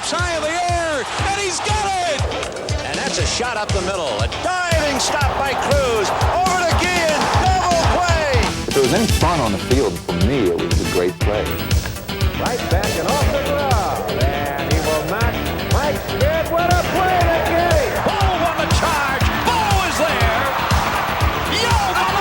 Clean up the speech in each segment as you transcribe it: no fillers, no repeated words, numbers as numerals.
Pops high in the air, and he's got it! And that's a shot up the middle. A diving stop by Cruz. Over to Guillen. Double play. If there was any fun on the field, for me, it was a great play. Right back and off the ground. And he will not. Mike Smith, what a play to Giddy. Bo on the charge. Bo is there. Yo, Bo!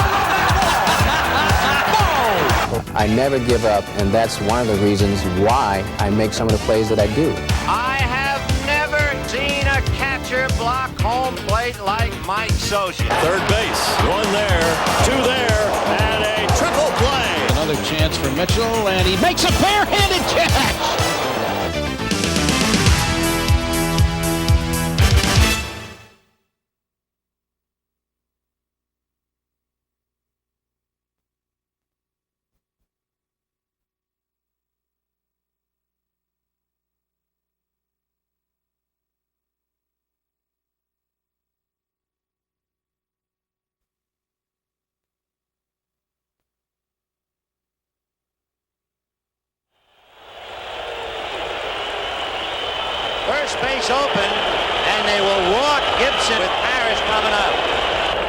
I never give up, and that's one of the reasons why I make some of the plays that I do. I have never seen a catcher block home plate like Mike Scioscia. Third base, one there, two there, and a triple play. Another chance for Mitchell, and he makes a barehanded catch! First base open, and they will walk Gibson with Harris coming up.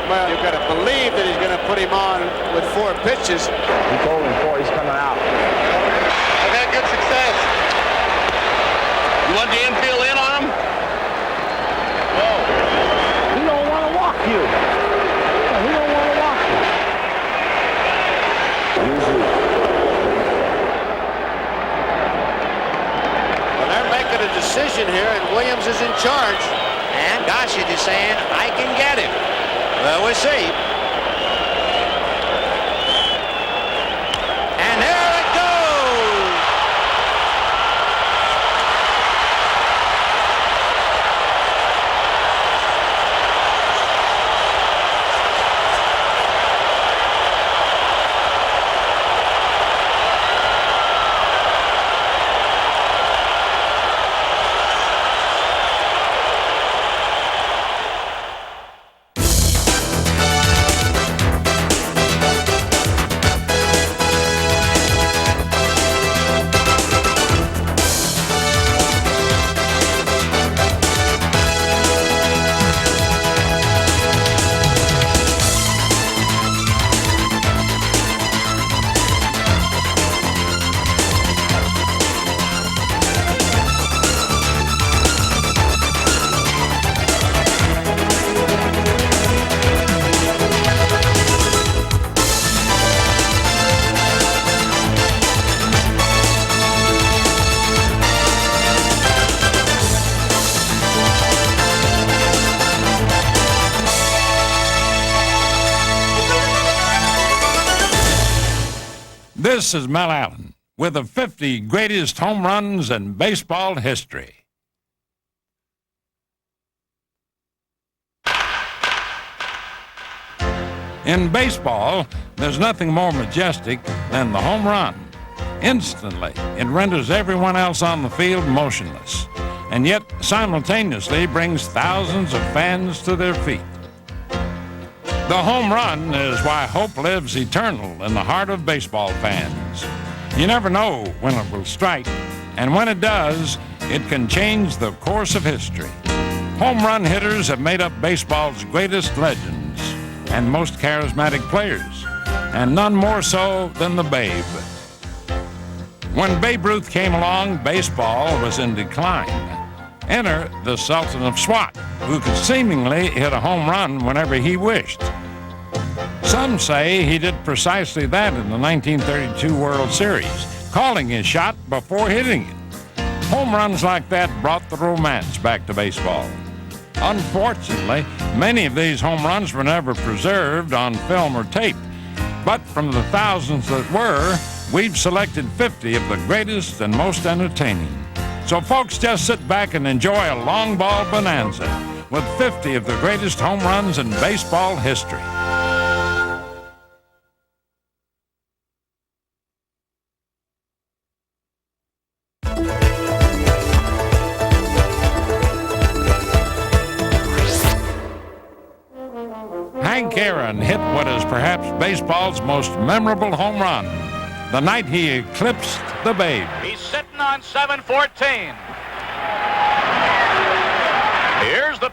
Well, you've got to believe that he's going to put him on with 4 pitches. He told him 4, he's coming out. I've had good success. You want the infield in on him? He don't want to walk you. He don't want to walk you. Usually. They're making a decision here, and Williams is in charge. And Gossett is saying, I can get him. Well, we'll see. And there it goes! This is Mel Allen with the 50 greatest home runs in baseball history. In baseball, there's nothing more majestic than the home run. Instantly, it renders everyone else on the field motionless, and yet simultaneously brings thousands of fans to their feet. The home run is why hope lives eternal in the heart of baseball fans. You never know when it will strike, and when it does, it can change the course of history. Home run hitters have made up baseball's greatest legends and most charismatic players, and none more so than the Babe. When Babe Ruth came along, baseball was in decline. Enter the Sultan of Swat, who could seemingly hit a home run whenever he wished. Some say he did precisely that in the 1932 World Series, calling his shot before hitting it. Home runs like that brought the romance back to baseball. Unfortunately, many of these home runs were never preserved on film or tape, but from the thousands that were, we've selected 50 of the greatest and most entertaining. So folks, just sit back and enjoy a long ball bonanza with 50 of the greatest home runs in baseball history. Hank Aaron hit what is perhaps baseball's most memorable home run, the night he eclipsed the Babe. He's sitting on 7-14.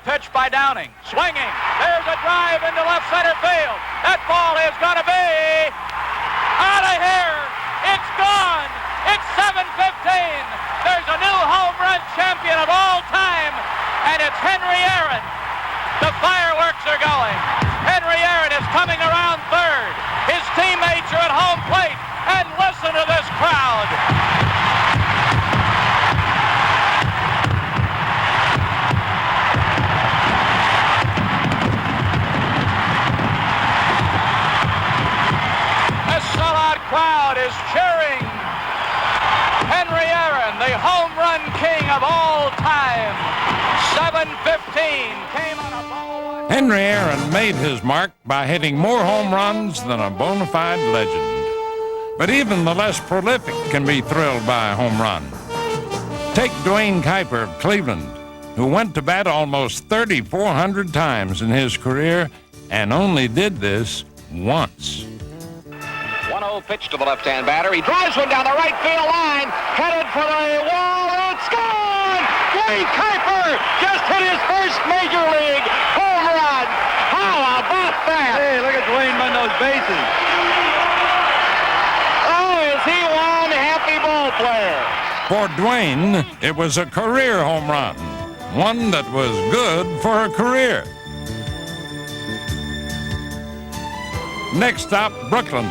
pitch by Downing. Swinging. There's a drive into left center field. That ball is going to be out of here. It's gone. It's 7:15. There's a new home run champion of all time, and it's Henry Aaron. The fireworks are going. Henry Aaron is coming around third. His teammates are at home plate, and listen to this crowd. This sellout crowd is cheering Henry Aaron, the home run king of all time. 7:15 came on a ball. Henry Aaron made his mark by hitting more home runs than a bona fide legend. But even the less prolific can be thrilled by a home run. Take Dwayne Kuiper of Cleveland, who went to bat almost 3,400 times in his career and only did this once. 1-0 pitch to the left-hand batter. He drives one down the right field line, headed for the wall. It's gone! Dwayne Kuiper just hit his first major league home run. How about that? Hey, look at Dwayne on those bases. Oh, is he one happy ball player? For Dwayne, it was a career home run, one that was good for a career. Next stop, Brooklyn,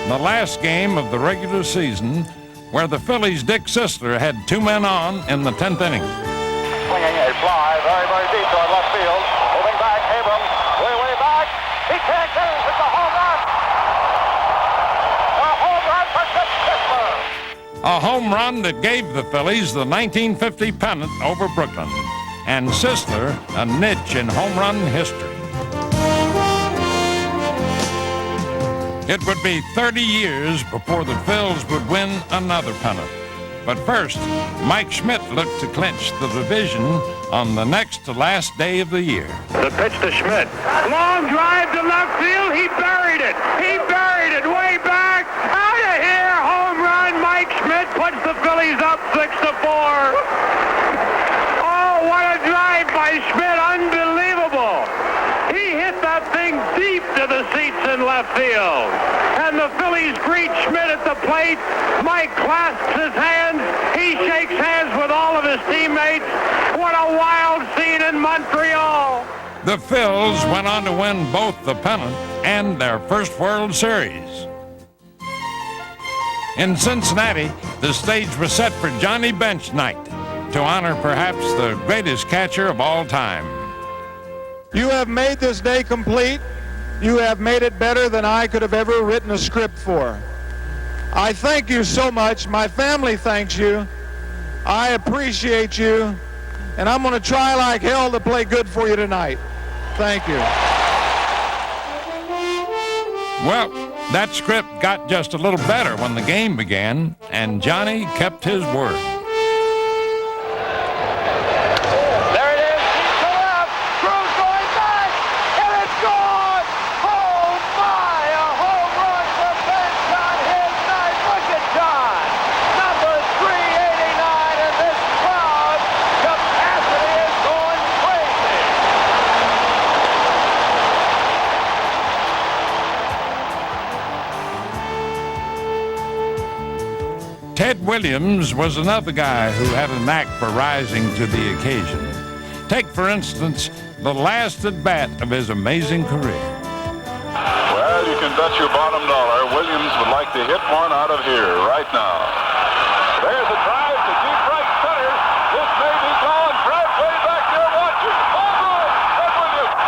the last game of the regular season, where the Phillies' Dick Sisler had two men on in the 10th inning. Swinging a fly very, very deep toward left field. Moving back, Abrams, way back. He can't get it. It's a home run. A home run for Dick Sisler. A home run that gave the Phillies the 1950 pennant over Brooklyn, and Sisler a niche in home run history. It would be 30 years before the Phils would win another pennant. But first, Mike Schmidt looked to clinch the division on the next to last day of the year. The pitch to Schmidt. Long drive to left field. He buried it. He buried it way back. Out of here. Home run. Mike Schmidt puts the Phillies up 6-4. Oh, what a drive by Schmidt. Unbelievable. He hit that thing deep to the seats in left field. And the Phillies greet Schmidt at the plate. Mike clasps his hands. He shakes hands with all of his teammates. What a wild scene in Montreal. The Phils went on to win both the pennant and their first World Series. In Cincinnati, the stage was set for Johnny Bench Night to honor perhaps the greatest catcher of all time. You have made this day complete. You have made it better than I could have ever written a script for. I thank you so much. My family thanks you. I appreciate you. And I'm going to try like hell to play good for you tonight. Thank you. Well, that script got just a little better when the game began, and Johnny kept his word. Ted Williams was another guy who had a knack for rising to the occasion. Take, for instance, the last at-bat of his amazing career. Well, you can bet your bottom dollar Williams would like to hit one out of here right now. There's a drive to deep right center. This may be gone. Fred way back there watching. Home run, Ted Williams.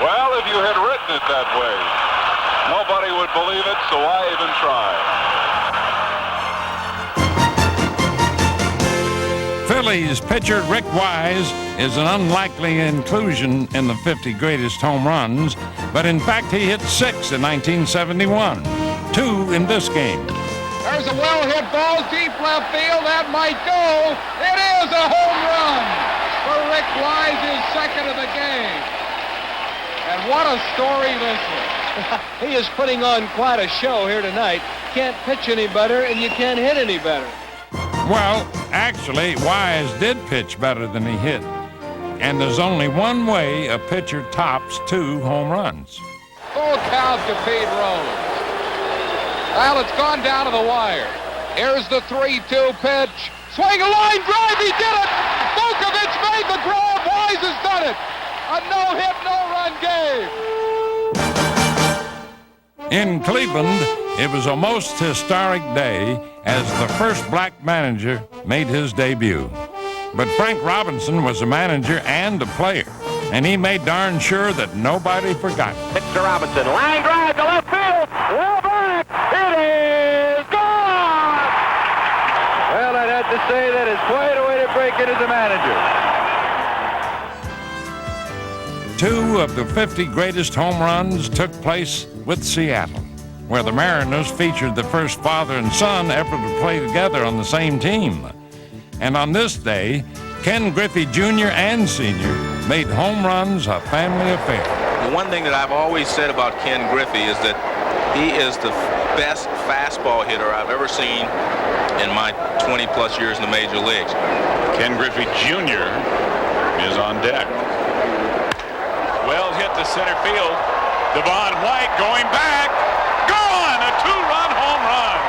Well, if you had written it that way, nobody would believe it, so I even tried. Phillies pitcher Rick Wise is an unlikely inclusion in the 50 greatest home runs, but in fact he hit 6 in 1971, 2 in this game. There's a well-hit ball, deep left field, that might go. It is a home run for Rick Wise, his second of the game. And what a story this is. He is putting on quite a show here tonight. Can't pitch any better, and you can't hit any better. Well, actually, Wise did pitch better than he hit. And there's only one way a pitcher tops 2 home runs. Full count to Pete Rose. Well, it's gone down to the wire. Here's the 3-2 pitch. Swing a line drive, he did it! Vukovic made the grab, Wise has done it! A no-hit, no-run game! In Cleveland, it was a most historic day as the first black manager made his debut. But Frank Robinson was a manager and a player, and he made darn sure that nobody forgot. Pitch to Robinson, line drive to left field, well back, it is gone! Well, I'd have to say that is quite a way to break in as a manager. 2 of the 50 greatest home runs took place with Seattle, where the Mariners featured the first father and son ever to play together on the same team. And on this day, Ken Griffey Jr. and Sr. made home runs a family affair. The one thing that I've always said about Ken Griffey is that he is the best fastball hitter I've ever seen in my 20-plus years in the major leagues. Ken Griffey Jr. is on deck. Well hit to center field. Devon White going back. Gone! A 2-run home run.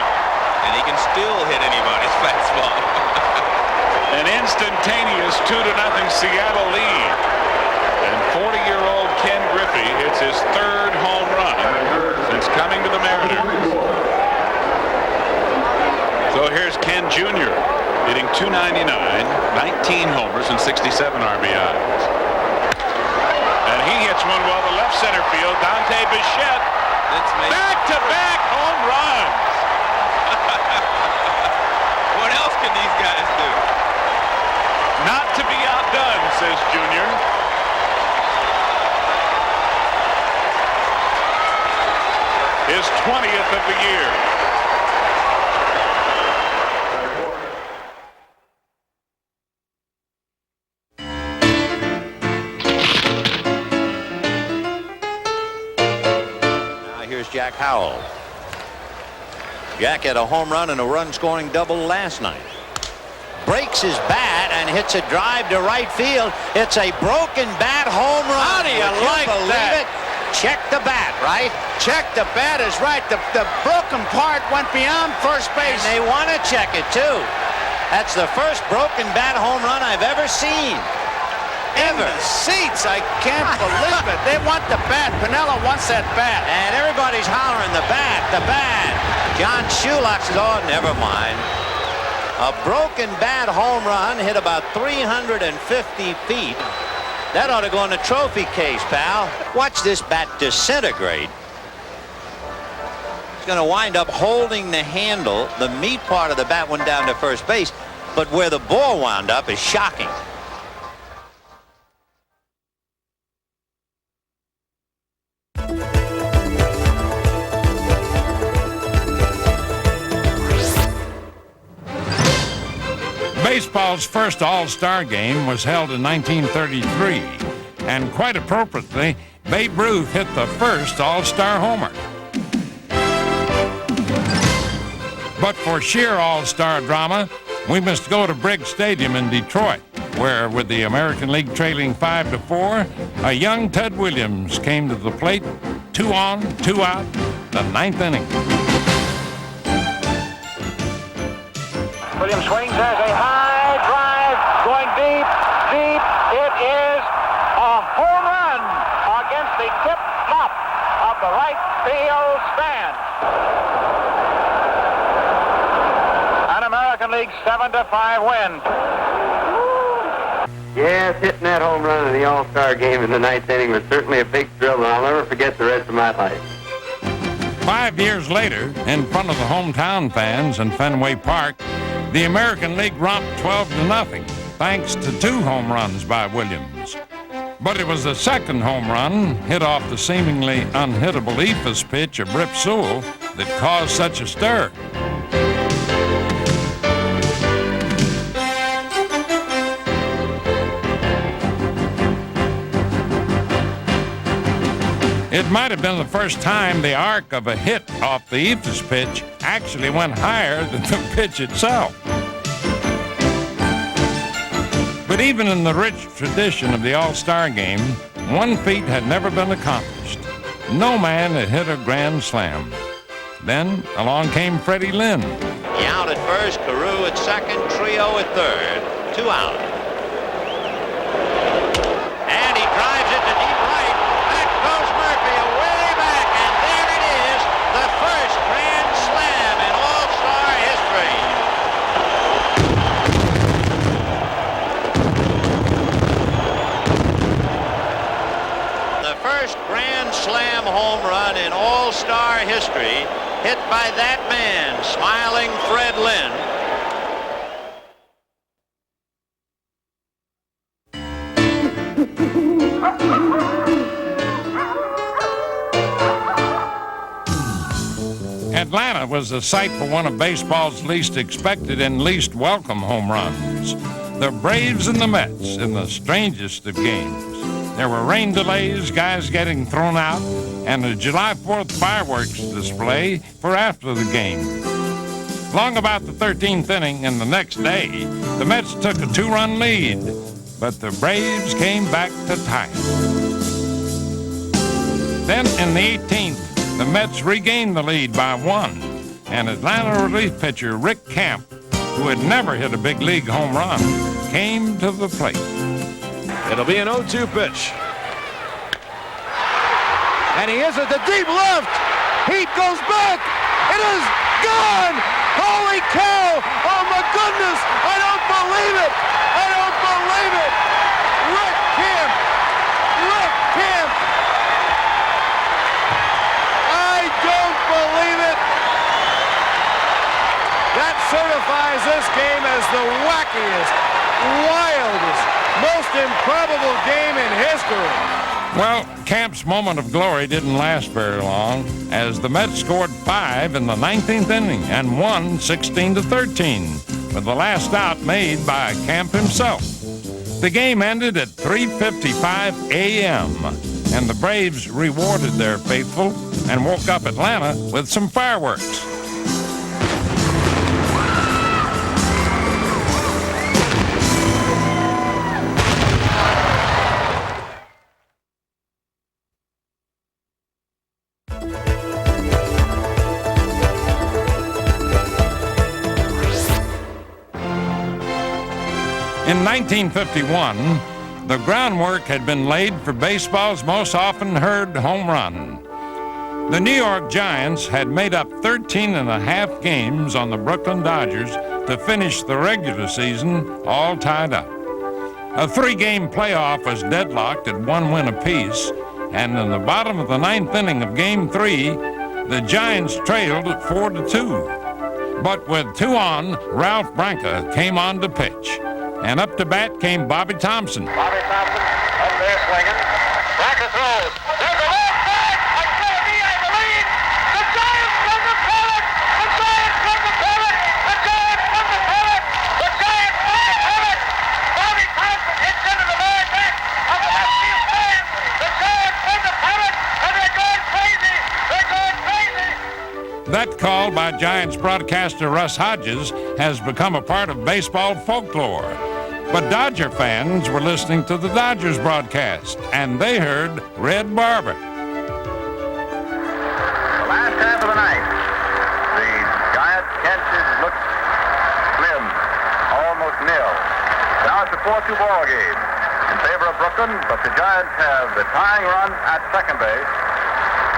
And he can still hit anybody's fastball. An instantaneous 2-0 Seattle lead. And 40-year-old Ken Griffey hits his 3rd home run since coming to the Mariners. So here's Ken Jr. hitting .299, 19 homers and 67 RBIs. And he hits one well to left center field. Dante Bichette. Back-to-back home runs. What else can these guys do? Not to be outdone, says Junior. His 20th of the year. Now here's Jack Howell. Jack had a home run and a run-scoring double last night. Breaks his bat and hits a drive to right field. It's a broken bat home run. How do you like that? It? Check the bat, right? Check the bat is right. The broken part went beyond first base. And they want to check it, too. That's the first broken bat home run I've ever seen. Ever. In the seats, I can't believe it. They want the bat. Pinella wants that bat. And everybody's hollering the bat, the bat. John Shulak says, oh, never mind. A broken bat home run hit about 350 feet. That ought to go in the trophy case, pal. Watch this bat disintegrate. It's going to wind up holding the handle. The meat part of the bat went down to first base, but where the ball wound up is shocking. Baseball's first All-Star game was held in 1933, and quite appropriately, Babe Ruth hit the first All-Star homer. But for sheer All-Star drama, we must go to Briggs Stadium in Detroit, where, with the American League trailing 5-4, a young Ted Williams came to the plate, 2 on, 2 out, the 9th inning. Williams swings as a high drive going deep, deep. It is a home run against the tip top of the right field stand. An American League 7-5 win. Yes, hitting that home run in the All-Star game in the 9th inning was certainly a big thrill, and I'll never forget the rest of my life. 5 years later, in front of the hometown fans in Fenway Park, the American League romped 12-0, thanks to 2 home runs by Williams. But it was the second home run, hit off the seemingly unhittable Ephus pitch of Rip Sewell, that caused such a stir. It might have been the first time the arc of a hit off the Ephus pitch actually went higher than the pitch itself. But even in the rich tradition of the All-Star game, one feat had never been accomplished. No man had hit a grand slam. Then along came Freddie Lynn. He out at first, Carew at second, Trio at third. 2 out. And he drives it to deep right. Back goes Murphy, away back, and there it is, the first grand slam in All-Star history. The first grand slam home run in All-Star history, hit by that man, smiling Fred Lynn. Atlanta was the site for one of baseball's least expected and least welcome home runs. The Braves and the Mets in the strangest of games. There were rain delays, guys getting thrown out, and a July 4th fireworks display for after the game. Long about the 13th inning and the next day, the Mets took a 2-run lead, but the Braves came back to tie it. Then in the 18th, the Mets regained the lead by 1, and Atlanta relief pitcher Rick Camp, who had never hit a big league home run, came to the plate. It'll be an 0-2 pitch. And he is at the deep left. Heat goes back. It is gone. Holy cow. Oh, my goodness. I don't believe it. I don't believe it. Rick Camp. Rick Camp. I don't believe it. That certifies this game as the wackiest, wildest, most improbable game in history. Well, Camp's moment of glory didn't last very long, as the Mets scored 5 in the 19th inning and won 16-13, with the last out made by Camp himself. The game ended at 3:55 a.m., and the Braves rewarded their faithful and woke up Atlanta with some fireworks. In 1951, the groundwork had been laid for baseball's most often heard home run. The New York Giants had made up 13 and a half games on the Brooklyn Dodgers to finish the regular season all tied up. A 3-game playoff was deadlocked at 1 win apiece, and in the bottom of the 9th inning of Game 3, the Giants trailed at 4-2. But with 2 on, Ralph Branca came on to pitch. And up to bat came Bobby Thompson. Bobby Thompson up there swinging. Branca throws. There's a left back. It's going to be, I believe, the Giants from the pellet. The Giants from the pellet. The Giants from the pellet. The Giants from the pellet. Bobby Thompson hits into the very back of the left field stand. The Giants from the pellet, and they're going crazy. They're going crazy. That call by Giants broadcaster Russ Hodges has become a part of baseball folklore. But Dodger fans were listening to the Dodgers broadcast, and they heard Red Barber. The last half of the night, the Giants' chances look slim, almost nil. Now it's a 4-2 ball game in favor of Brooklyn, but the Giants have the tying run at second base,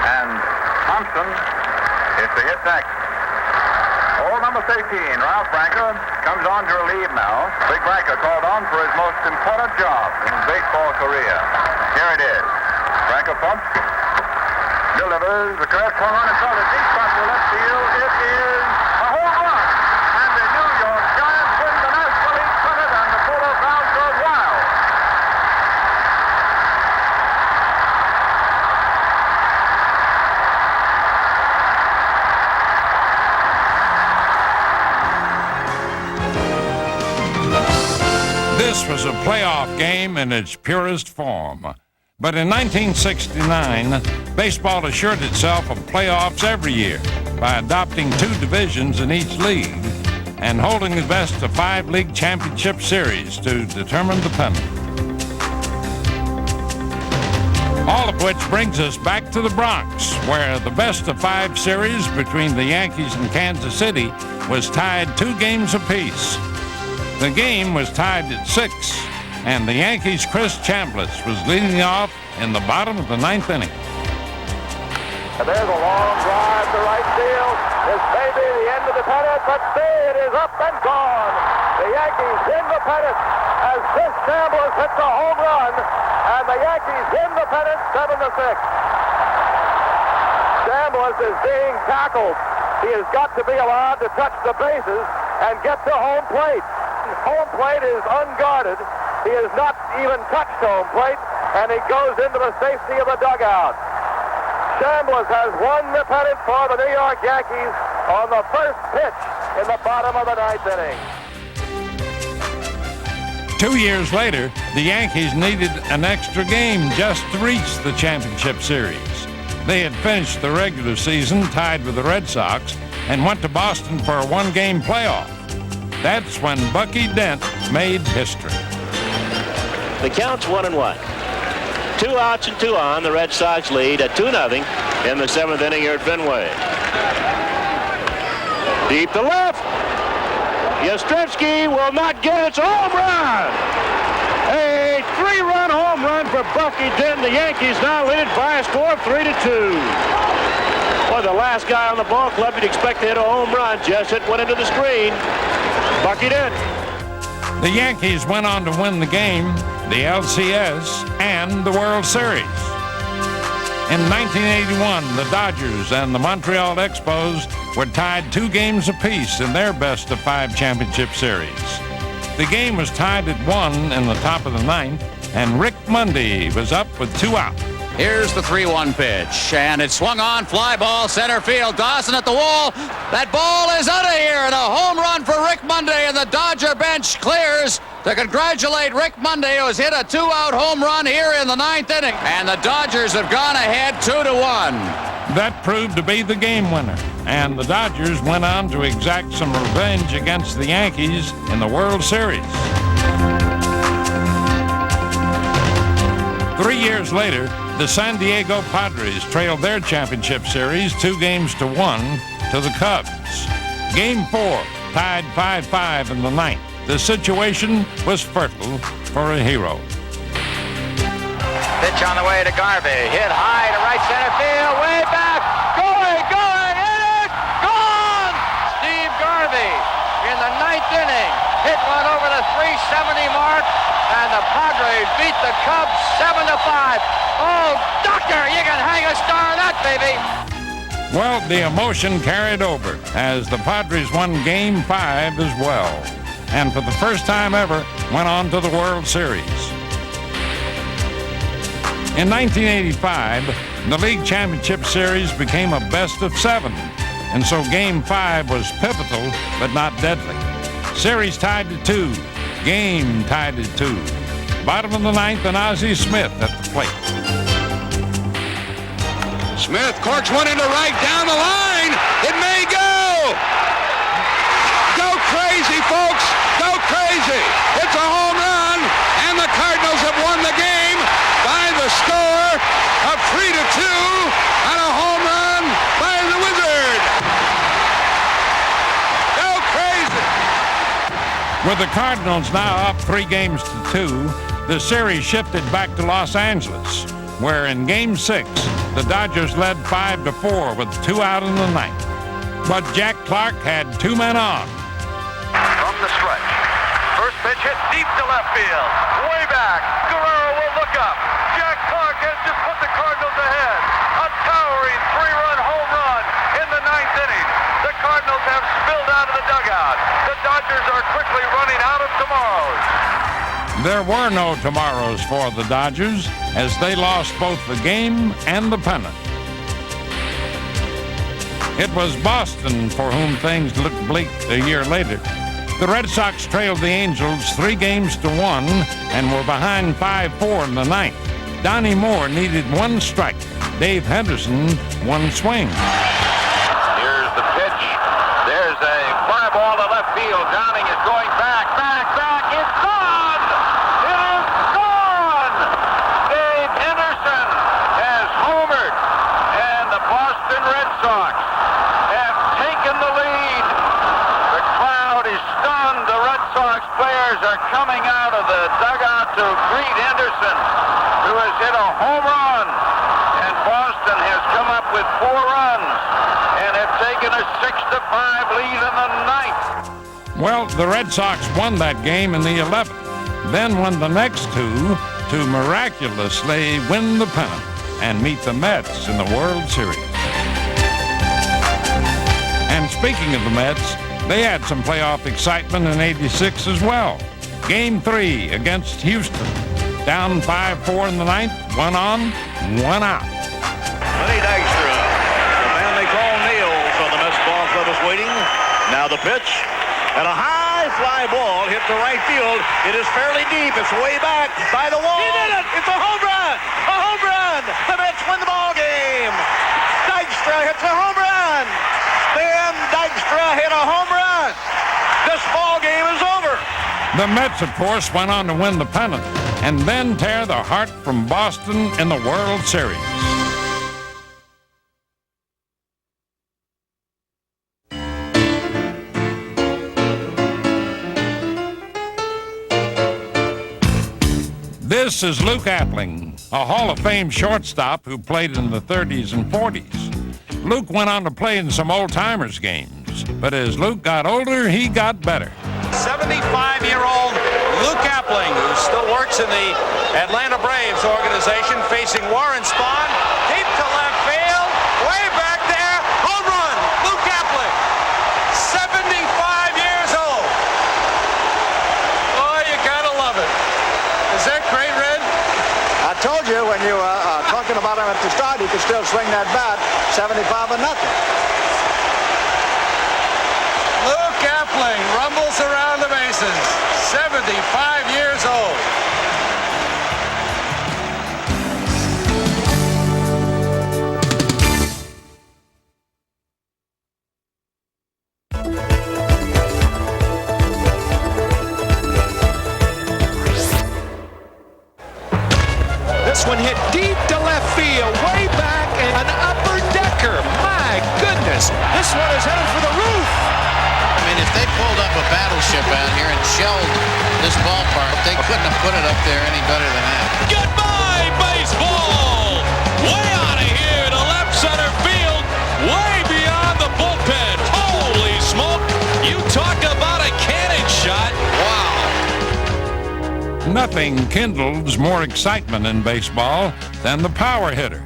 and Thompson is the hit next. Old number 13, Ralph Branca, comes on to relieve now. Big Branca called on for his most important job in his baseball career. Here it is. Branca pumps, delivers, the curve swung on and fell to deep front to left field. It is a home run. And the New York Giants win the National League Pennant, and the Polo crowd goes wild. This was a playoff game in its purest form. But in 1969, Baseball assured itself of playoffs every year by adopting 2 divisions in each league and holding the best of 5 league championship series to determine the pennant. All of which brings us back to the Bronx, where the best of 5 series between the Yankees and Kansas City was tied 2 games apiece. The game was tied at 6, and the Yankees' Chris Chambliss was leading off in the bottom of the 9th inning. And there's a long drive to right field. This may be the end of the pennant, but see, it is up and gone. The Yankees in the pennant as Chris Chambliss hits a home run, and the Yankees in the pennant 7-6. Chambliss is being tackled. He has got to be allowed to touch the bases and get to home plate. Home plate is unguarded. He has not even touched home plate, and he goes into the safety of the dugout. Chambliss has won the pennant for the New York Yankees on the first pitch in the bottom of the 9th inning. 2 years later, the Yankees needed an extra game just to reach the championship series. They had finished the regular season tied with the Red Sox and went to Boston for a 1-game playoff. That's when Bucky Dent made history. The count's 1-1. 2 outs and 2 on. The Red Sox lead at 2-0 in the 7th inning here at Fenway. Deep to left. Yastrzemski will not get it. It's a home run. A 3-run home run for Bucky Dent. The Yankees now lead it by a score of 3-2. Boy, the last guy on the ball club you'd expect to hit a home run. Just hit one into the screen. Bucky Dent. The Yankees went on to win the game, the LCS, and the World Series. In 1981, the Dodgers and the Montreal Expos were tied 2 games apiece in their best of 5 championship series. The game was tied at 1 in the top of the 9th, and Rick Mundy was up with 2 out. Here's the 3-1 pitch, and it's swung on, fly ball, center field. Dawson at the wall. That ball is out of here, and a home run for Rick Mundy, and the Dodger bench clears to congratulate Rick Mundy, who has hit a 2-out home run here in the 9th inning. And the Dodgers have gone ahead 2-1. That proved to be the game winner, and the Dodgers went on to exact some revenge against the Yankees in the World Series. 3 years later, the San Diego Padres trailed their championship series 2-1 to the Cubs. Game 4 tied 5-5 in the 9th. The situation was fertile for a hero. Pitch on the way to Garvey. Hit high to right center field. Way back. Going. Hit it. Gone. Steve Garvey in the 9th inning. Hit one over the 370 mark. And the Padres beat the Cubs 7-5. Oh, doctor, you can hang a star on that, baby. Well, the emotion carried over as the Padres won Game 5 as well, and for the first time ever went on to the World Series. In 1985, the League Championship Series became a best of 7, and so Game 5 was pivotal but not deadly. Series tied to 2. Game tied at 2. Bottom of the 9th, and Ozzie Smith at the plate. Smith corks one into right, down the line. It may go. Go crazy, folks. Go crazy. It's a home run, and the Cardinals have won the game by the score of 3-2 on a home run by the Wizard. Go crazy. With the Cardinals now up 3-2, the series shifted back to Los Angeles, where in Game 6, the Dodgers led 5-4 with 2 out in the 9th. But Jack Clark had 2 men on. From the stretch. First pitch hit deep to left field. Way back. Guerrero will look up. Jack Clark has just put the Cardinals ahead. A towering 3-run home run in the 9th inning. The Cardinals have spilled out of the dugout. The Dodgers are quickly running out of tomorrows. There were no tomorrows for the Dodgers as they lost both the game and the pennant. It was Boston for whom things looked bleak a year later. The Red Sox trailed the Angels 3-1 and were behind 5-4 in the 9th. Donnie Moore needed 1 strike Dave Henderson one swing. Here's the pitch. There's a fly ball to left field. Downing is going back. It's gone! It is gone! Dave Henderson has homered, and the Boston Red Sox have taken the lead. The crowd is stunned. The Red Sox players are coming out of the dugout to greet Henderson, who has hit a home run. And Boston has come up with 4 runs and have taken a 6-5 lead in the ninth. Well, the Red Sox won that game in the 11th, then won the next two to miraculously win the pennant and meet the Mets in the World Series. And speaking of the Mets, they had some playoff excitement in '86 as well. Game 3 against Houston. Down 5-4 in the ninth, 1 on, 1 out. Lenny Dykstra, the man they call Nails on the Mets ball club, is waiting. Now the pitch. And a high fly ball hit the right field. It is fairly deep. It's way back by the wall. He did it! It's a home run! A home run! The Mets win the ball game. Dykstra hits a home run. Then Dykstra hit a home run. This ball game is over. The Mets, of course, went on to win the pennant and then tear the heart from Boston in the World Series. This is Luke Appling, a Hall of Fame shortstop who played in the 30s and 40s. Luke went on to play in some old-timers games, but as Luke got older, he got better. 75-year-old Luke Appling, who still works in the Atlanta Braves organization, facing Warren Spahn, deep to left field, way back there, home run, Luke Appling, 75 years old. Oh, you gotta love it. Is that great, Red? I told you when you were talking about him at the start, he could still swing that bat 75-0. Luke Appling rumbles around the bases, 75 years old. This one hit deep to left field, way back, and an upper decker. My goodness, this one is headed for the roof. I mean, if they pulled up a battleship out here and shelled this ballpark, they couldn't have put it up there any better than that. Goodbye, baseball! Way out of here to left center field, way beyond the bullpen. Holy smoke! You talk about a cannon shot. Wow! Nothing kindles more excitement in baseball than the power hitter,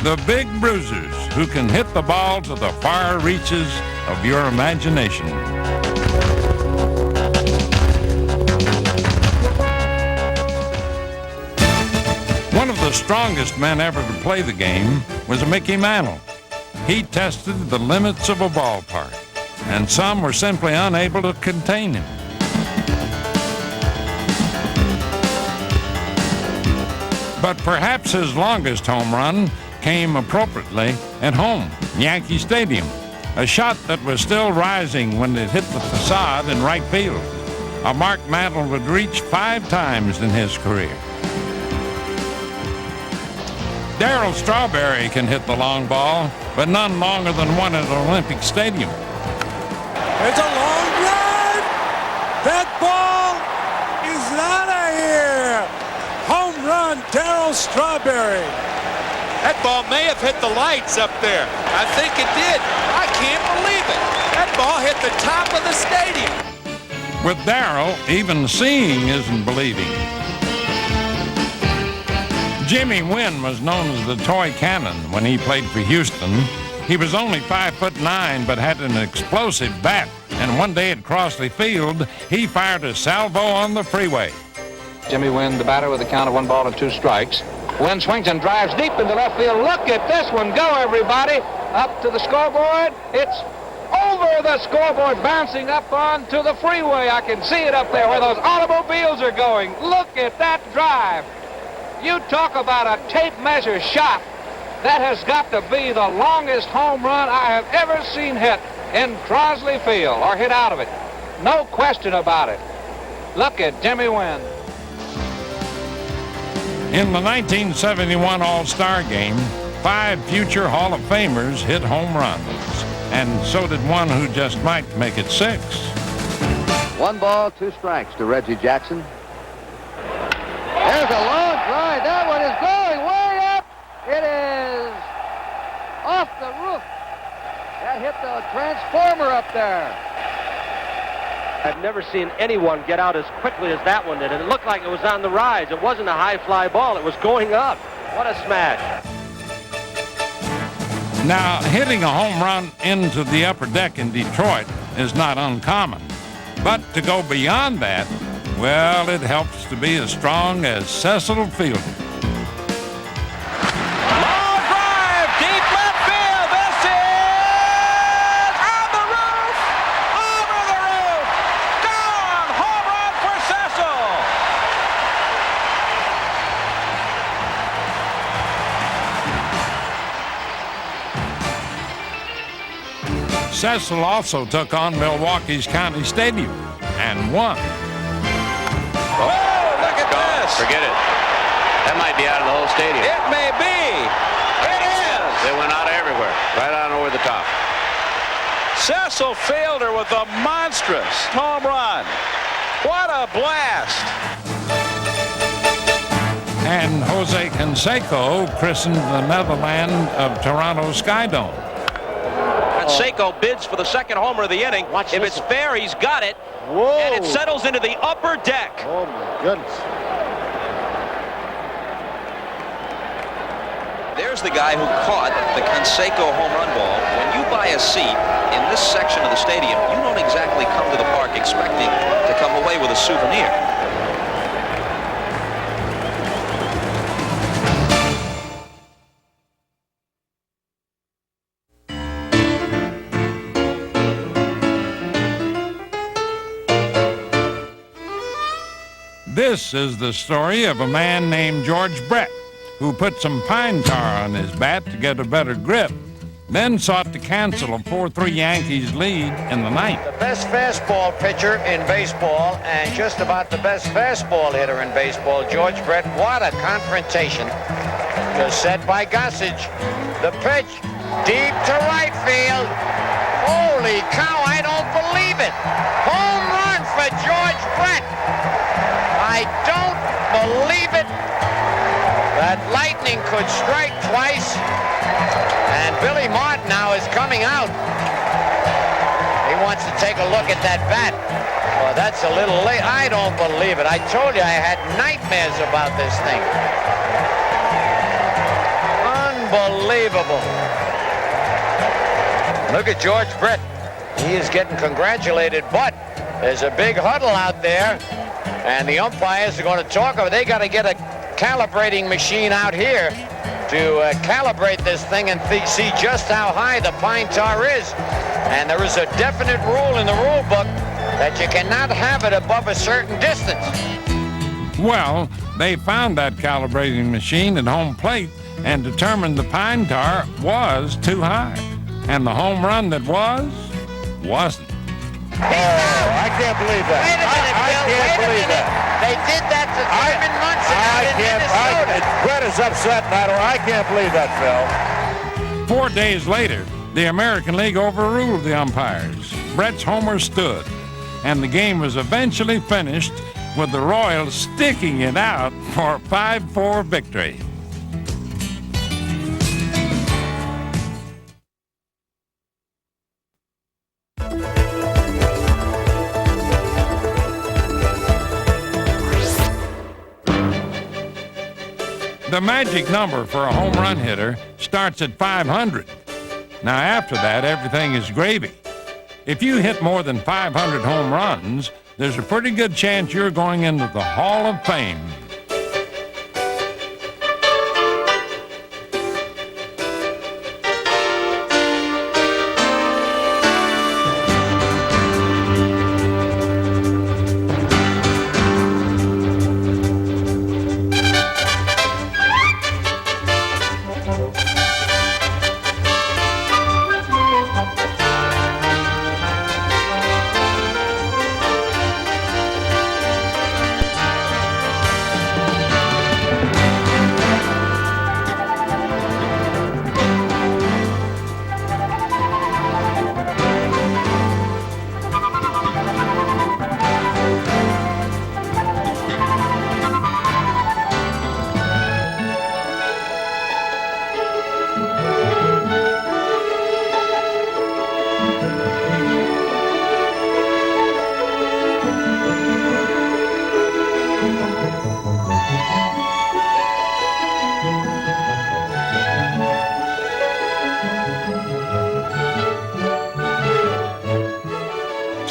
the big bruisers who can hit the ball to the far reaches of your imagination. One of the strongest men ever to play the game was Mickey Mantle. He tested the limits of a ballpark, and some were simply unable to contain him. But perhaps his longest home run came appropriately at home, Yankee Stadium, a shot that was still rising when it hit the facade in right field, a mark Mantle would reach 5 times in his career. Darryl Strawberry can hit the long ball, but none longer than one at Olympic Stadium. It's a long drive. That ball is out of here. Home run, Darryl Strawberry. That ball may have hit the lights up there. I think it did. I can't believe it. That ball hit the top of the stadium. With Darryl, even seeing isn't believing. Jimmy Wynn was known as the toy cannon when he played for Houston. He was only 5'9", but had an explosive bat. And one day at Crossley Field, he fired a salvo on the freeway. Jimmy Wynn, the batter, with a count of 1 ball and 2 strikes. Wynn swings and drives deep into left field. Look at this one go, everybody. Up to the scoreboard. It's over the scoreboard, bouncing up onto the freeway. I can see it up there where those automobiles are going. Look at that drive. You talk about a tape measure shot. That has got to be the longest home run I have ever seen hit in Crosley Field, or hit out of it. No question about it. Look at Jimmy Wynn. In the 1971 All-Star Game, 5 future Hall of Famers hit home runs, and so did one who just might make it 6. 1 ball, 2 strikes to Reggie Jackson. There's a long drive. That one is going way up. It is off the roof. That hit the transformer up there. I've never seen anyone get out as quickly as that one did, and it looked like it was on the rise. It wasn't a high fly ball. It was going up. What a smash. Now, hitting a home run into the upper deck in Detroit is not uncommon. But to go beyond that, well, it helps to be as strong as Cecil Fielder. Long drive, deep left field. This is on the roof, over the roof, gone. Home run for Cecil. Cecil also took on Milwaukee's County Stadium and won. Oh, look at this. Forget it. That might be out of the whole stadium. It may be. It is. They went out of everywhere, right on over the top. Cecil Fielder with a monstrous home run. What a blast. And Jose Canseco christened the Netherland of Toronto Skydome. Canseco bids for the second homer of the inning. If it's fair, he's got it. Whoa. And it settles into the upper deck. Oh, my goodness. There's the guy who caught the Canseco home run ball. When you buy a seat in this section of the stadium, you don't exactly come to the park expecting to come away with a souvenir. This is the story of a man named George Brett, who put some pine tar on his bat to get a better grip, then sought to cancel a 4-3 Yankees lead in the ninth. The best fastball pitcher in baseball and just about the best fastball hitter in baseball, George Brett. What a confrontation. Just set by Gossage. The pitch deep to right field. Holy cow, I don't believe it. Home run for George Brett. I don't believe it. That lightning could strike twice. And Billy Martin now is coming out. He wants to take a look at that bat. Well, that's a little late. I don't believe it. I told you I had nightmares about this thing. Unbelievable. Look at George Brett. He is getting congratulated, but there's a big huddle out there, and the umpires are going to talk over. They got to get a calibrating machine out here to calibrate this thing and see just how high the pine tar is. And there is a definite rule in the rule book that you cannot have it above a certain distance. Well, they found that calibrating machine at home plate and determined the pine tar was too high. And the home run that wasn't. Oh, I can't believe that. Wait a minute, Bill. I can't believe that. They did that to Thurman Munson out in Minnesota. Brett is upset, and I can't believe that, Phil. 4 days later, the American League overruled the umpires. Brett's homer stood, and the game was eventually finished with the Royals sticking it out for a 5-4 victory. The magic number for a home run hitter starts at 500. Now, after that, everything is gravy. If you hit more than 500 home runs, there's a pretty good chance you're going into the Hall of Fame.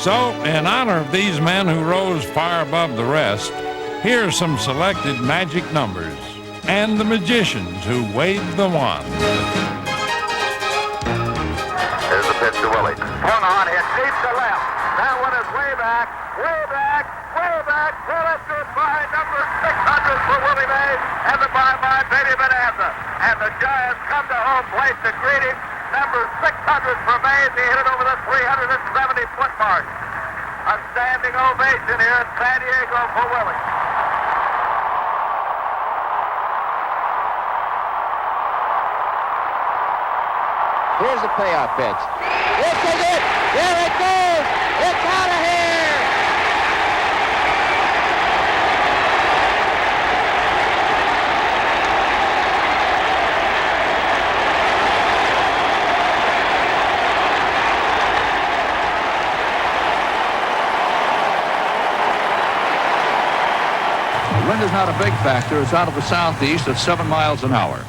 So, in honor of these men who rose far above the rest, here are some selected magic numbers and the magicians who waved the wand. Here's the pitch to Willie. Swung on, hit deep to left. That one is way back, way back, way back. Well, that's good by number 600 for Willie Mays and the bye-bye Baby Bonanza. And the Giants come to home plate to greet him. Number 600 for Mays. He hit it over the 370-foot mark. A standing ovation here in San Diego for Willie. Here's the payoff pitch. This is it. There it goes. It's out of here. The wind is not a big factor. It's out of the southeast at 7 miles an hour.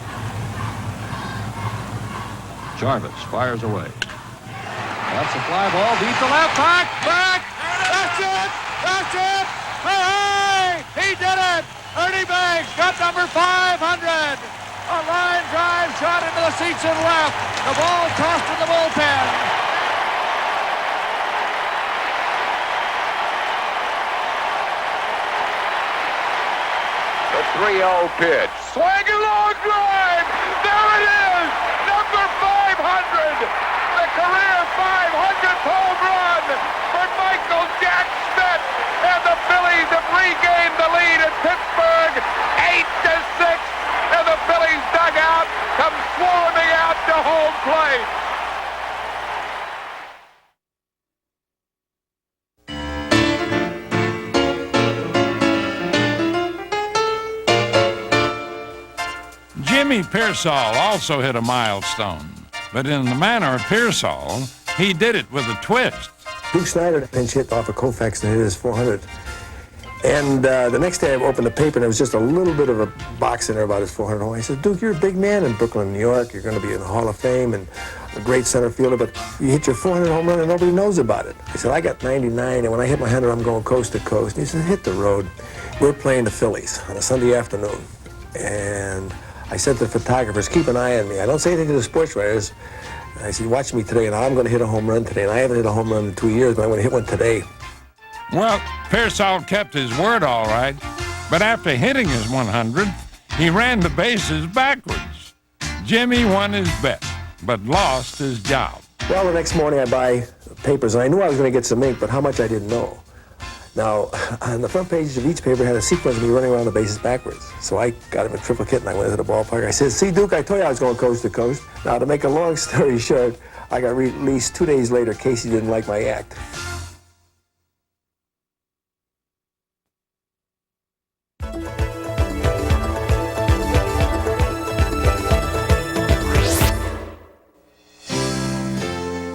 Jarvis fires away. That's a fly ball deep to left. Back. That's it. That's it. Hey! He did it. Ernie Banks got number 500. A line drive shot into the seats and left. The ball tossed in the bullpen. The 3-0 pitch. Swing and long drive. There it is. Number 500. The career 500th home run for Michael Jack Smith. And the Phillies have regained the lead in Pittsburgh. 8-6. And the Phillies dugout comes swarming out to home plate. Jimmy Pearsall also hit a milestone, but in the manner of Pearsall, he did it with a twist. Duke Snyder pinch hit off a Koufax and hit his 400. And the next day I opened the paper and there was just a little bit of a box in there about his 400 home. I said, Duke, you're a big man in Brooklyn, New York. You're going to be in the Hall of Fame and a great center fielder, but you hit your 400 home run and nobody knows about it. He said, I got 99, and when I hit my 100, I'm going coast to coast. And he said, hit the road. We're playing the Phillies on a Sunday afternoon. And I said to the photographers, keep an eye on me. I don't say anything to the sports writers. I said, watch me today, and I'm going to hit a home run today. And I haven't hit a home run in 2 years, but I'm going to hit one today. Well, Pearsall kept his word all right, but after hitting his 100th, he ran the bases backwards. Jimmy won his bet, but lost his job. Well, the next morning I buy papers, and I knew I was going to get some ink, but how much I didn't know. Now, on the front page of each paper had a sequence of me running around the bases backwards. So I got him a triplicate, and I went to the ballpark. I said, see, Duke, I told you I was going coast to coast. Now, to make a long story short, I got released 2 days later. Casey didn't like my act.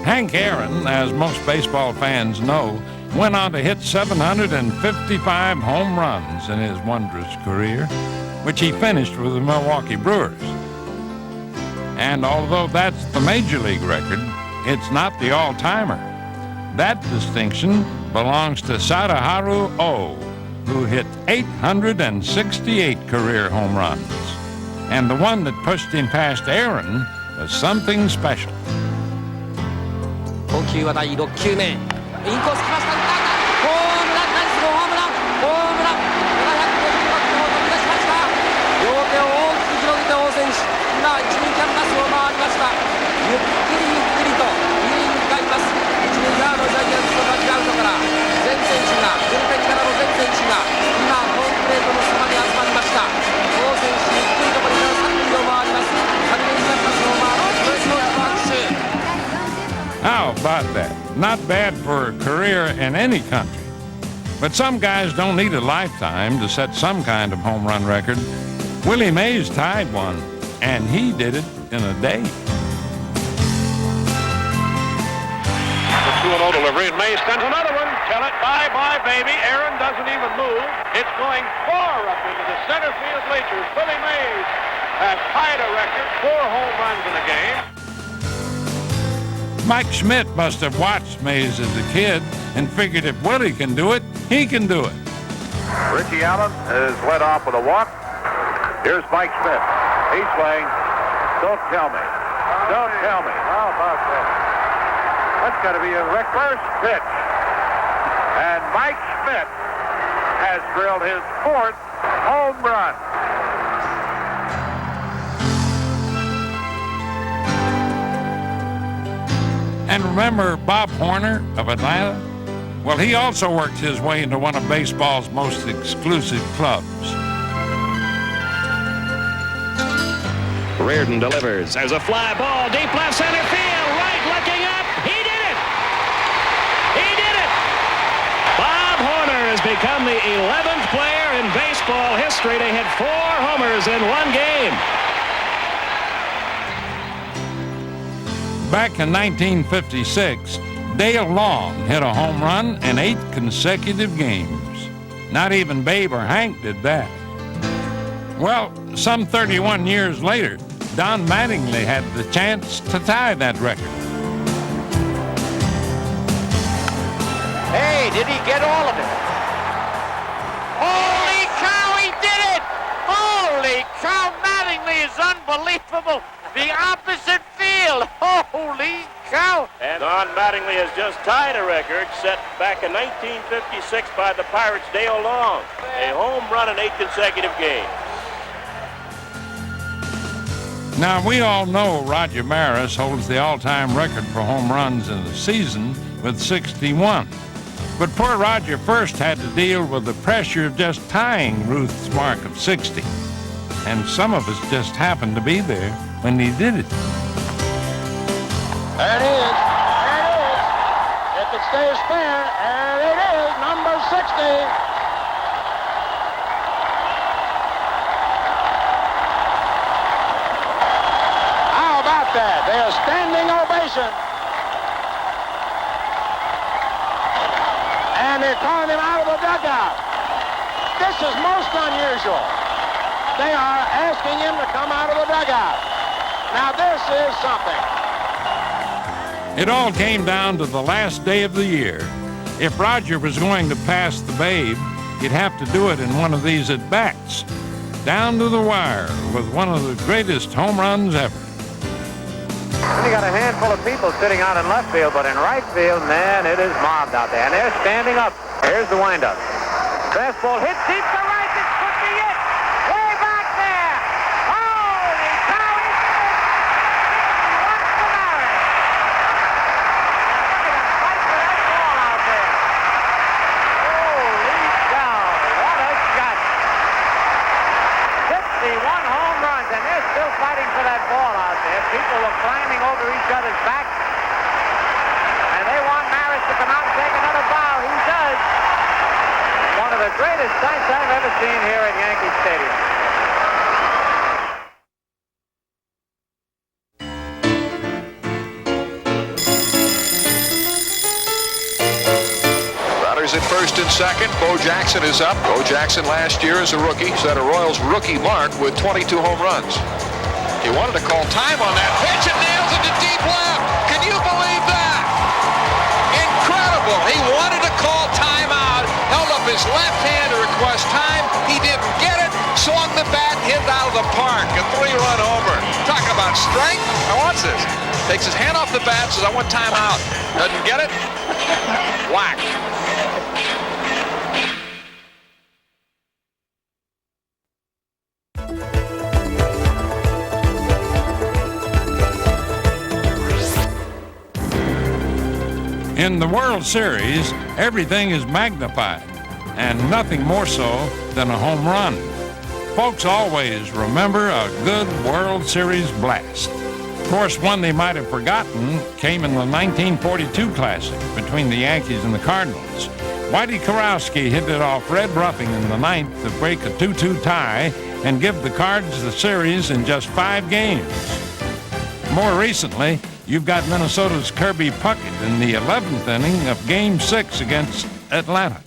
Hank Aaron, as most baseball fans know, went on to hit 755 home runs in his wondrous career, which he finished with the Milwaukee Brewers. And although that's the Major League record, it's not the all-timer. That distinction belongs to Sadaharu Oh, who hit 868 career home runs. And the one that pushed him past Aaron was something special. 投球は第6球目インコース来ましたホームランナイスホームランホームラン750バットを飛び出しました両手を大きく広げて王選手今一塁キャンバスを回りましたゆっくりと二塁に向かいます一塁側のジャイアンツのバックアウトから全選手がブルペンからの全選手が今ホームプレートのそばに集まりました王選手ゆっくりとこれから三塁を回ります三塁キャンバスを回るプレスの拍手How about that? Not bad for a career in any country. But some guys don't need a lifetime to set some kind of home run record. Willie Mays tied one, and he did it in a day. The 2-0 delivery, and Mays sends another one. Tell it, bye-bye, baby. Aaron doesn't even move. It's going far up into the center field bleachers. Willie Mays has tied a record, 4 home runs in a game. Mike Schmidt must have watched Mays as a kid and figured if Willie can do it, he can do it. Richie Allen is led off with a walk. Here's Mike Schmidt. He's playing. Don't tell me. Don't tell me. How about that? That's got to be a reverse pitch. And Mike Schmidt has drilled his 4th home run. And remember Bob Horner of Atlanta? Well, he also worked his way into one of baseball's most exclusive clubs. Reardon delivers. There's a fly ball, deep left center field. Right looking up. He did it! He did it! Bob Horner has become the 11th player in baseball history to hit 4 homers in one game. Back in 1956, Dale Long hit a home run in 8 consecutive games. Not even Babe or Hank did that. Well, some 31 years later, Don Mattingly had the chance to tie that record. Hey, did he get all of it? Holy cow, he did it! Holy cow, Mattingly is unbelievable. The opposite field. Holy cow. And Don Mattingly has just tied a record set back in 1956 by the Pirates' Dale Long. A home run in 8 consecutive games. Now, we all know Roger Maris holds the all-time record for home runs in a season with 61. But poor Roger first had to deal with the pressure of just tying Ruth's mark of 60. And some of us just happened to be there when he did it. There it is. There it is. If it stays fair, there it is, number 60. How about that? There's standing ovation. And they're calling him out of the dugout. This is most unusual. They are asking him to come out of the dugout. Now this is something. It all came down to the last day of the year. If Roger was going to pass the Babe, he'd have to do it in one of these at-bats. Down to the wire with one of the greatest home runs ever. And you got a handful of people sitting out in left field, but in right field, man, it is mobbed out there. And they're standing up. Here's the windup. Fastball hit deep to right. This could be it. Way back there. Holy cow, he's what's the matter? Look at him fight for that ball out there. Holy cow, what a shot. 51 home runs, and they're still fighting for that ball out there. People are climbing over each other's backs, and they want Maris to come out and take another bow. He does. One of the greatest sights I've ever seen here at Yankee Stadium. Runners at first and second. Bo Jackson is up. Bo Jackson last year as a rookie set a Royals rookie mark with 22 home runs. He wanted to call time on that pitch and nails it to deep left. Can you believe that? Incredible. He wanted to call timeout, held up his left hand to request time. He didn't get it, swung the bat, hit it out of the park. A 3-run homer. Talking about strength. Now watch this. Takes his hand off the bat, says, I want timeout. Doesn't get it. Whack. In the World Series, everything is magnified, and nothing more so than a home run. Folks always remember a good World Series blast. Of course, one they might have forgotten came in the 1942 Classic between the Yankees and the Cardinals. Whitey Kurowski hit it off Red Ruffing in the ninth to break a 2-2 tie and give the Cards the series in just 5 games. More recently, you've got Minnesota's Kirby Puckett in the 11th inning of Game 6 against Atlanta.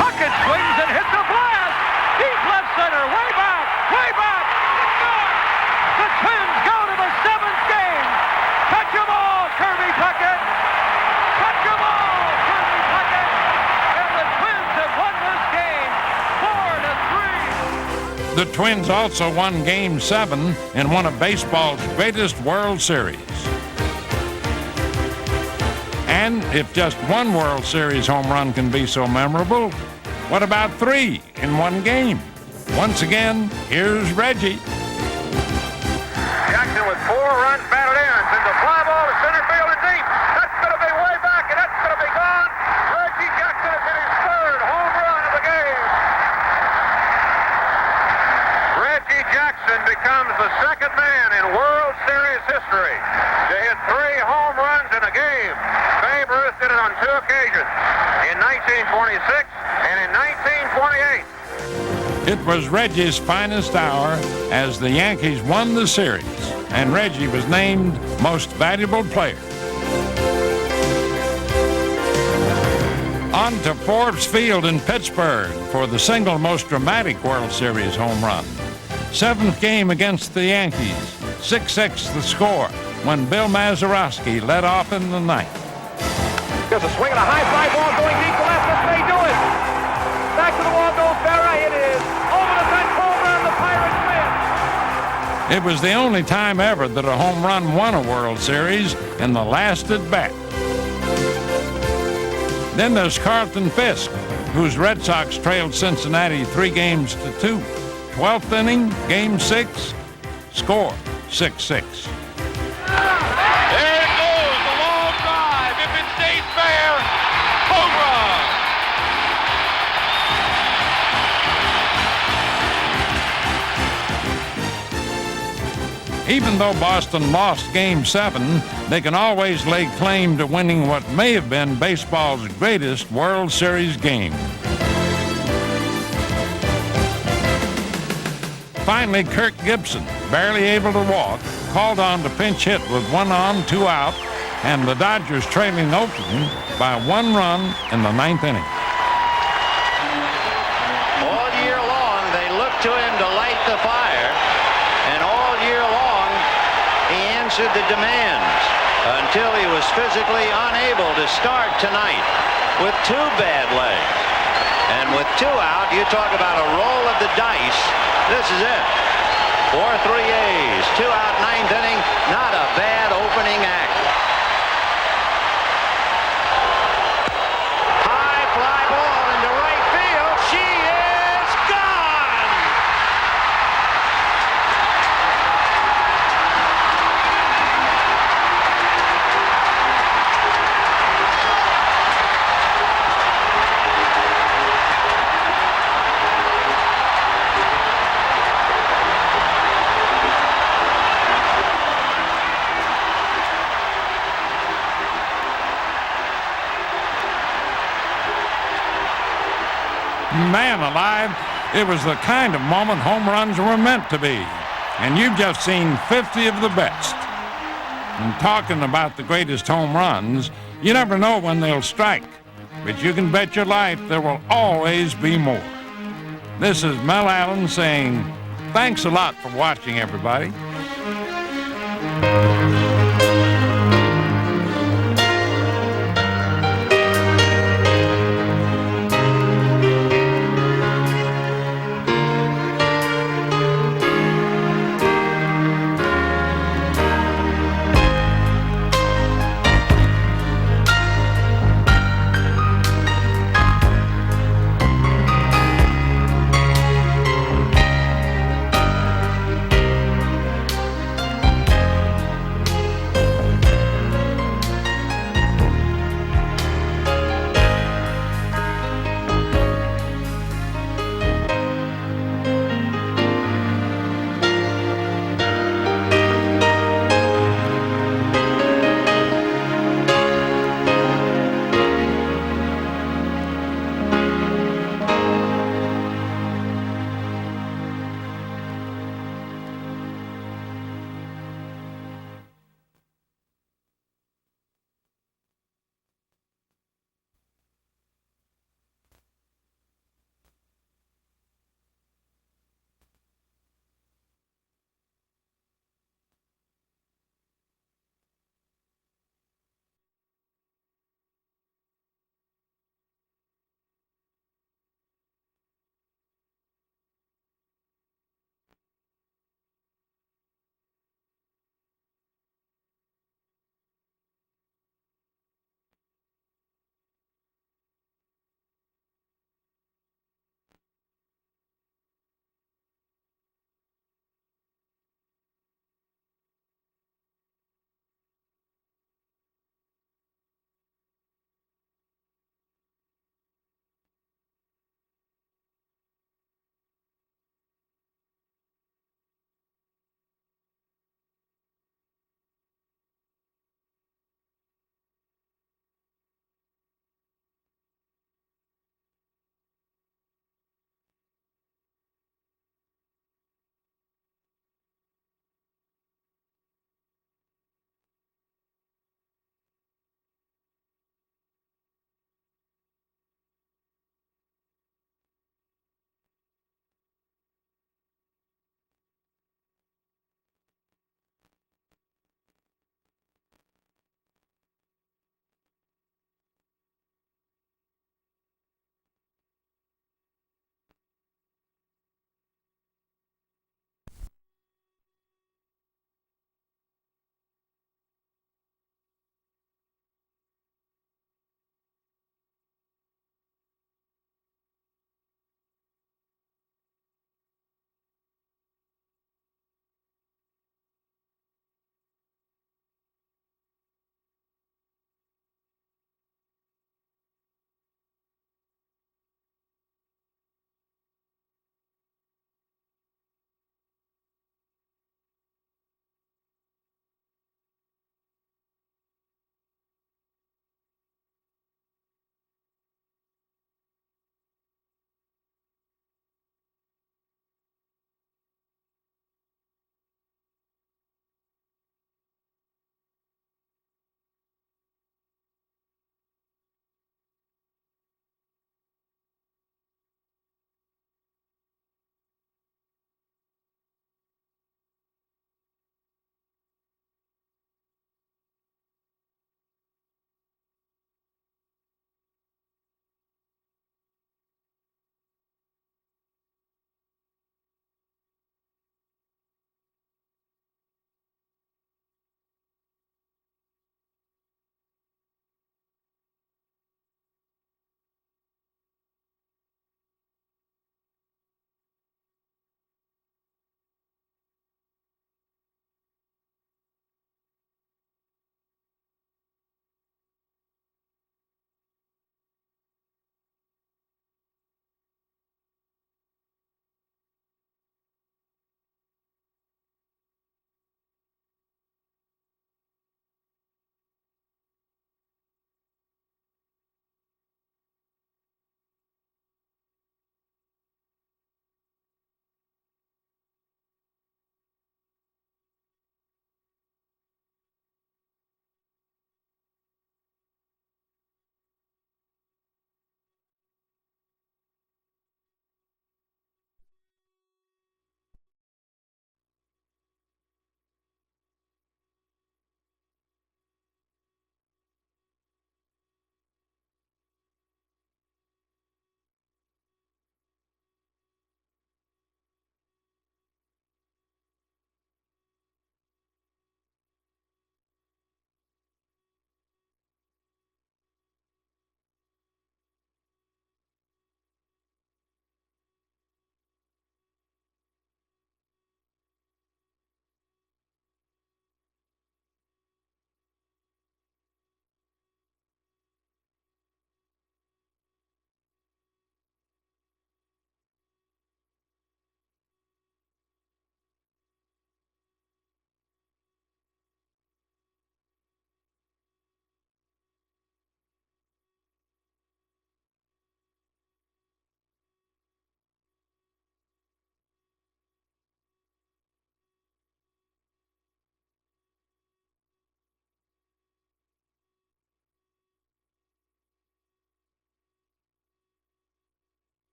Puckett swings and hits a blast. Deep left center, way back, good. The Twins go to the 7th game. Touch 'em all. The Twins also won Game 7 in one of baseball's greatest World Series. And if just one World Series home run can be so memorable, what about 3 in one game? Once again, here's Reggie. Jackson with 4 runs batted in. Sends a fly ball to center field and deep. That's going to be way back, and that's going to be gone. Reggie Jackson has hit his 3rd home run of the game. Reggie Jackson becomes the 2nd man in World Series history to hit 3 home runs in a game. Babe Ruth did it on 2 occasions, in 1926 and in 1928. It was Reggie's finest hour as the Yankees won the series, and Reggie was named Most Valuable Player. On to Forbes Field in Pittsburgh for the single most dramatic World Series home run. 7th game against the Yankees, 6-6 the score when Bill Mazeroski led off in the 9th. There's a swing and a high fly ball going deep to left. This may do it. Back to the wall goes Berra. It is over the fence, home run. The Pirates win. It was the only time ever that a home run won a World Series in the last at bat. Then there's Carlton Fisk, whose Red Sox trailed Cincinnati 3-2. 12th inning, Game 6, score 6-6. There it goes, the long drive. If it stays fair, home run. Even though Boston lost Game 7, they can always lay claim to winning what may have been baseball's greatest World Series game. Finally, Kirk Gibson, barely able to walk, called on to pinch hit with 1 on, 2 out, and the Dodgers trailing Oakland by 1 run in the 9th inning. All year long, they looked to him to light the fire, and all year long, he answered the demands until he was physically unable to start tonight with 2 bad legs. And with 2 out, you talk about a roll of the dice. This is it. 4-3 A's, 2 out, 9th inning. Not a bad opening act. High fly ball into right field. She is gone. Man alive, it was the kind of moment home runs were meant to be. And you've just seen 50 of the best. And talking about the greatest home runs, you never know when they'll strike. But you can bet your life there will always be more. This is Mel Allen saying, thanks a lot for watching, everybody.